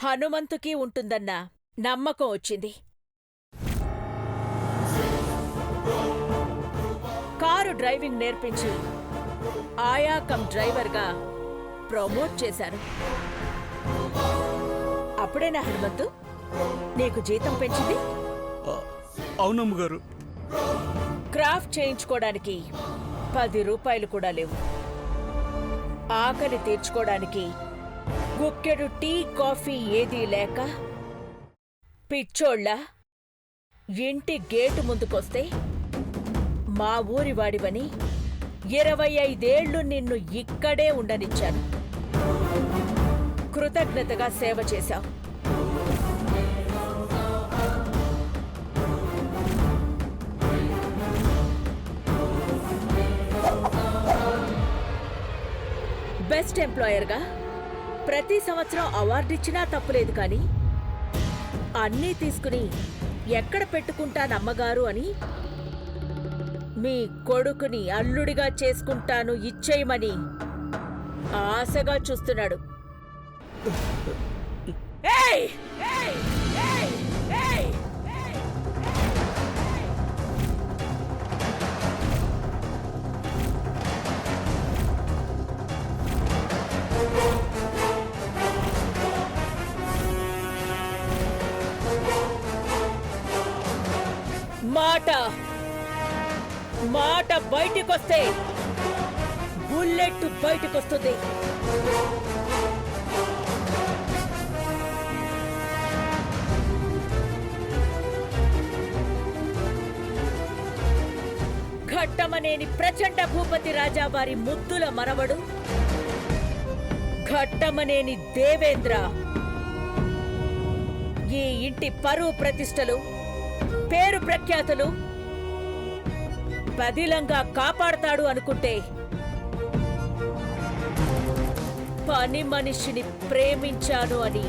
హనుమంతుకి ఉంటుందన్న నమ్మకం వచ్చింది. కారు డ్రైవింగ్ నేర్పించి ఆయా కమ్ డ్రైవర్గా ప్రమోట్ చేశారు. అప్పుడేనా హనుమంతు నీకు జీతం పెంచింది? అవునమ్మగారు. క్రాఫ్ట్ చేయించుకోవడానికి 10 రూపాయలు కూడా లేవు. ఆకలి తీర్చుకోవడానికి గుక్కెడు టీ కాఫీ ఏదీ లేక పిచ్చోళ్ళ ఇంటి గేటు ముందుకొస్తే మా ఊరివాడివని 25 ఏళ్లు నిన్ను ఇక్కడే ఉండనిచ్చాను. కృతజ్ఞతగా సేవ చేశావు. బెస్ట్ ఎంప్లాయర్గా ప్రతి సంవత్సరం అవార్డిచ్చినా తప్పులేదు, కానీ అన్నీ తీసుకుని ఎక్కడ పెట్టుకుంటానమ్మగారు అని మీ కొడుకుని అల్లుడిగా చేసుకుంటాను ఇచ్చేయమని ఆశగా చూస్తున్నాడు. ఏయ్! ఏయ్! ఏయ్! ఏయ్! మాట బయటికొస్తే బుల్లెట్ బయటికొస్తుంది. ఘట్టమనేని ప్రచండ భూపతి రాజావారి ముద్దుల మనవడు ఘట్టమనేని దేవేంద్ర ఈ ఇంటి పరువు ప్రతిష్టలు, పేరు ప్రఖ్యాతులు పదిలంగా కాపాడతాడు అనుకుంటే పని మనిషిని ప్రేమించాను అని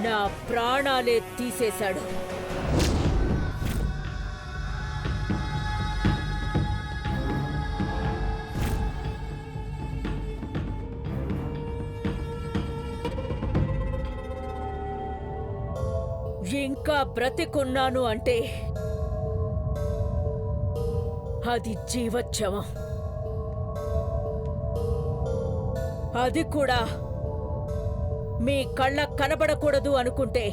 నా ప్రాణాలే తీసేశాడు. ఇంకా బ్రతికున్నాను అంటే అది జీవోత్సవం. అది కూడా మీ కళ్ళ కనబడకూడదు అనుకుంటే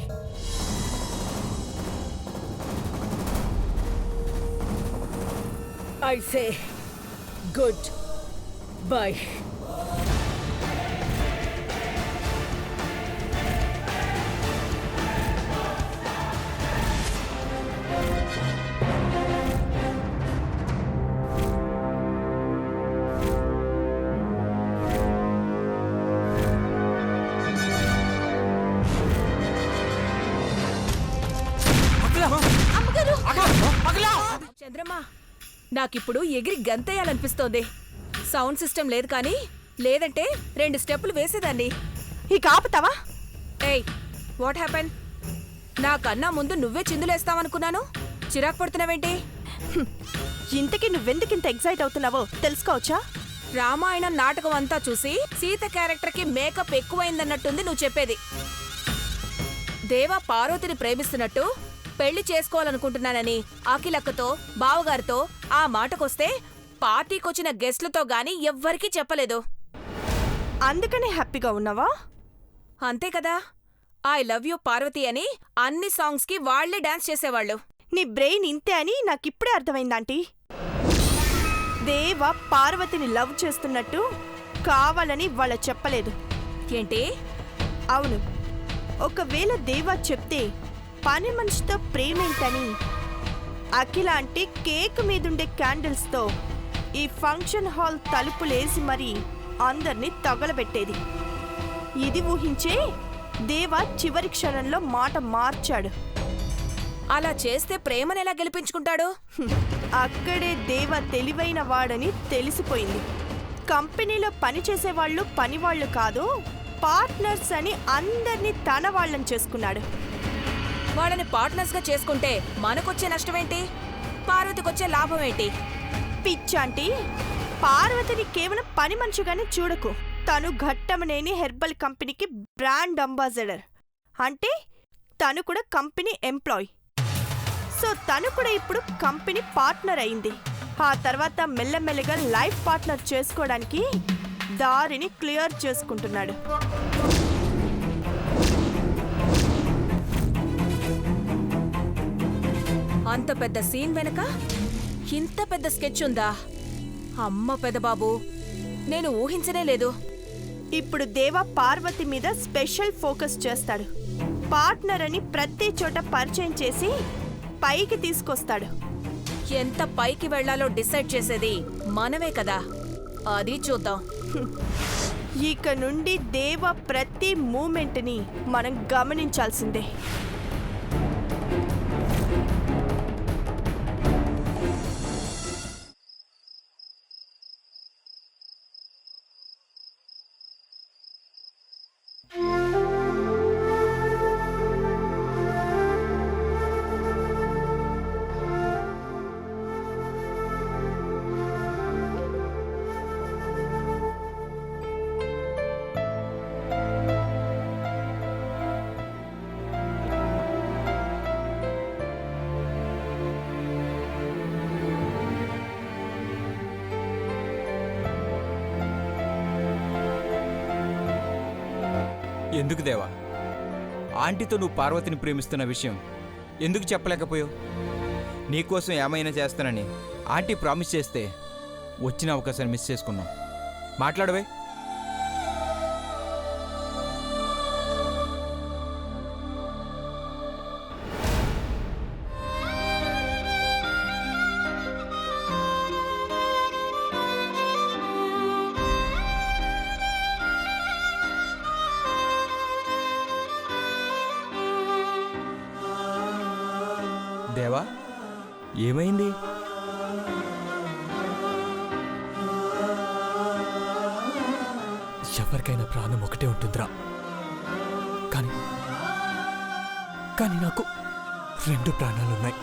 ఐ సే గుడ్ బై. చంద్రమా, నాకిప్పుడు ఎగిరి గంతేయాలనిపిస్తోంది. సౌండ్ సిస్టమ్ లేదు కానీ, లేదంటే 2 స్టెప్పులు వేసేదాన్ని. ఇక ఆపుతావా? ఏయ్, వాట్ హ్యాపెన్? నాకన్నా ముందు నువ్వే చిందులేస్తావనుకున్నాను. చిరాకు పడుతున్నావేంటి? ఇంతకీ నువ్వెందుకింత ఎగ్జైట్ అవుతున్నావో తెలుసుకోవచ్చా? రామాయణం నాటకం అంతా చూసి సీత క్యారెక్టర్కి మేకప్ ఎక్కువైందన్నట్టుంది నువ్వు చెప్పేది. దేవా పార్వతిని ప్రేమిస్తున్నట్టు పెళ్లి చేసుకోవాలనుకుంటున్నానని అఖిలక్కతో, బావగారితో ఆ మాటకొస్తే పార్టీకొచ్చిన గెస్ట్లతో గాని ఎవ్వరికీ చెప్పలేదు. అందుకనే హ్యాపీగా ఉన్నావా? అంతే కదా. ఐ లవ్ యూ పార్వతి అని అన్ని సాంగ్స్కి వాళ్లే డాన్స్ చేసేవాళ్ళు. నీ బ్రెయిన్ ఇంతే అని నాకిప్పుడే అర్థమైందాంటీ. దేవ పార్వతిని లవ్ చేస్తున్నట్టు కావాలని వాళ్ళ చెప్పలేదు. ఏంటి? అవును, ఒకవేళ దేవా చెప్తే పని మనిషితో ప్రేమేంటని అఖిల అంటే కేక్ మీదుండే క్యాండిల్స్తో ఈ ఫంక్షన్ హాల్ తలుపులేసి మరీ అందర్నీ తగలబెట్టేది. ఇది ఊహించే దేవా చివరి క్షణంలో మాట మార్చాడు. అలా చేస్తే ప్రేమనెలా గెలిపించుకుంటాడు? అక్కడే దేవా తెలివైన వాడని తెలిసిపోయింది. కంపెనీలో పనిచేసేవాళ్ళు పనివాళ్లు కాదు, పార్ట్నర్స్ అని అందర్నీ తన వాళ్ళని చేసుకున్నాడు. వాళ్ళని పార్ట్నర్స్గా చేసుకుంటే మనకొచ్చే నష్టమేంటి? పార్వతికొచ్చే లాభమేంటి? పిచ్చాంటి, పార్వతిని కేవలం పని మనిషిగానే చూడకు. తను ఘట్టమనేని హెర్బల్ కంపెనీకి బ్రాండ్ అంబాసిడర్. అంటే తను కూడా కంపెనీ ఎంప్లాయ్. సో తను కూడా ఇప్పుడు కంపెనీ పార్ట్నర్ అయింది. ఆ తర్వాత మెల్లమెల్లగా లైఫ్ పార్ట్నర్ చేసుకోవడానికి దారిని క్లియర్ చేసుకుంటున్నాడు. అంత పెద్ద సీన్ వెనక ఇంత పెద్ద స్కెచ్ ఉందా? అమ్మ పెదబాబు, నేను ఊహించనే లేదు. ఇప్పుడు దేవ పార్వతి మీద స్పెషల్ ఫోకస్ చేస్తాడు. పార్ట్నర్ అని ప్రతి చోట పరిచయం చేసి పైకి తీసుకొస్తాడు. ఎంత పైకి వెళ్లాలో డిసైడ్ చేసేది మనమే కదా, అది చూద్దాం. ఇక నుండి దేవ ప్రతి మూమెంట్ని మనం గమనించాల్సిందే. ఎందుకు దేవా, ఆంటీతో నువ్వు పార్వతిని ప్రేమిస్తున్న విషయం ఎందుకు చెప్పలేకపోయావు? నీకోసం ఏమైనా చేస్తానని ఆంటీ ప్రామిస్ చేస్తే వచ్చిన అవకాశాన్ని మిస్ చేసుకున్నావు. మాట్లాడవే. దేవా, ఏమైంది? ఎవరికైనా ప్రాణం ఒకటే ఉంటుందిరా, కానీ నాకు 2 ప్రాణాలున్నాయి.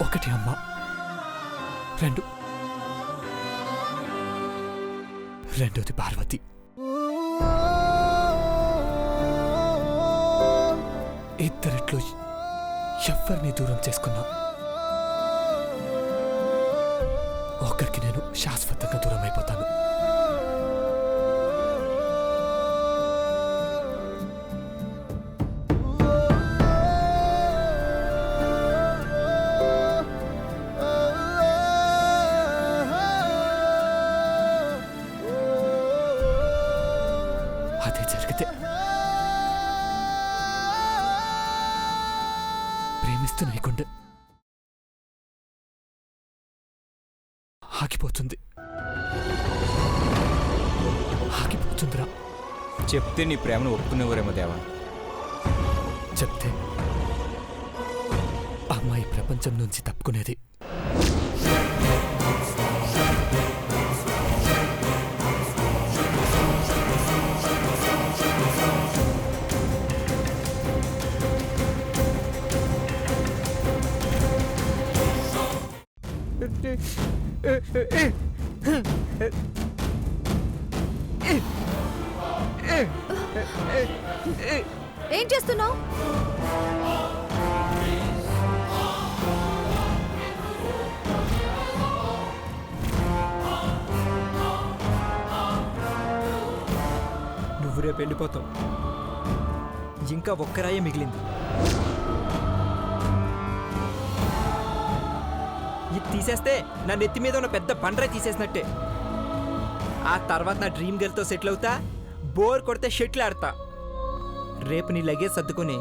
ఒకటి అమ్మ, రెండోది పార్వతి. ఇద్దరిట్లో ఎవరిని దూరం చేసుకున్నా ఒకరికి నేను శాశ్వతంగా దూరం అయిపోతాను. అదే జరిగితే ప్రేమిస్తున్న ఈ గుండె ఆగిపోతుందిరా. చెప్తే నీ ప్రేమను ఒప్పుకునేవారేమో దేవా. చెప్తే అమ్మాయి ప్రపంచం నుంచి తప్పుకునేది. ఏం చేస్తున్నావు? నువ్వు రేపు వెళ్ళిపోతావు. ఇంకా ఒక్కరాయే మిగిలింది. ఇది తీసేస్తే నా నెత్తి మీద ఉన్న పెద్ద బండరాయి తీసేసినట్టే. ఆ తర్వాత నా డ్రీమ్ గర్ల్తో సెటిల్ అవుతా, బోర్ కొడితే షెటిల్ ఆడతా. రేపు నీ లగేజ్ సర్దుకొని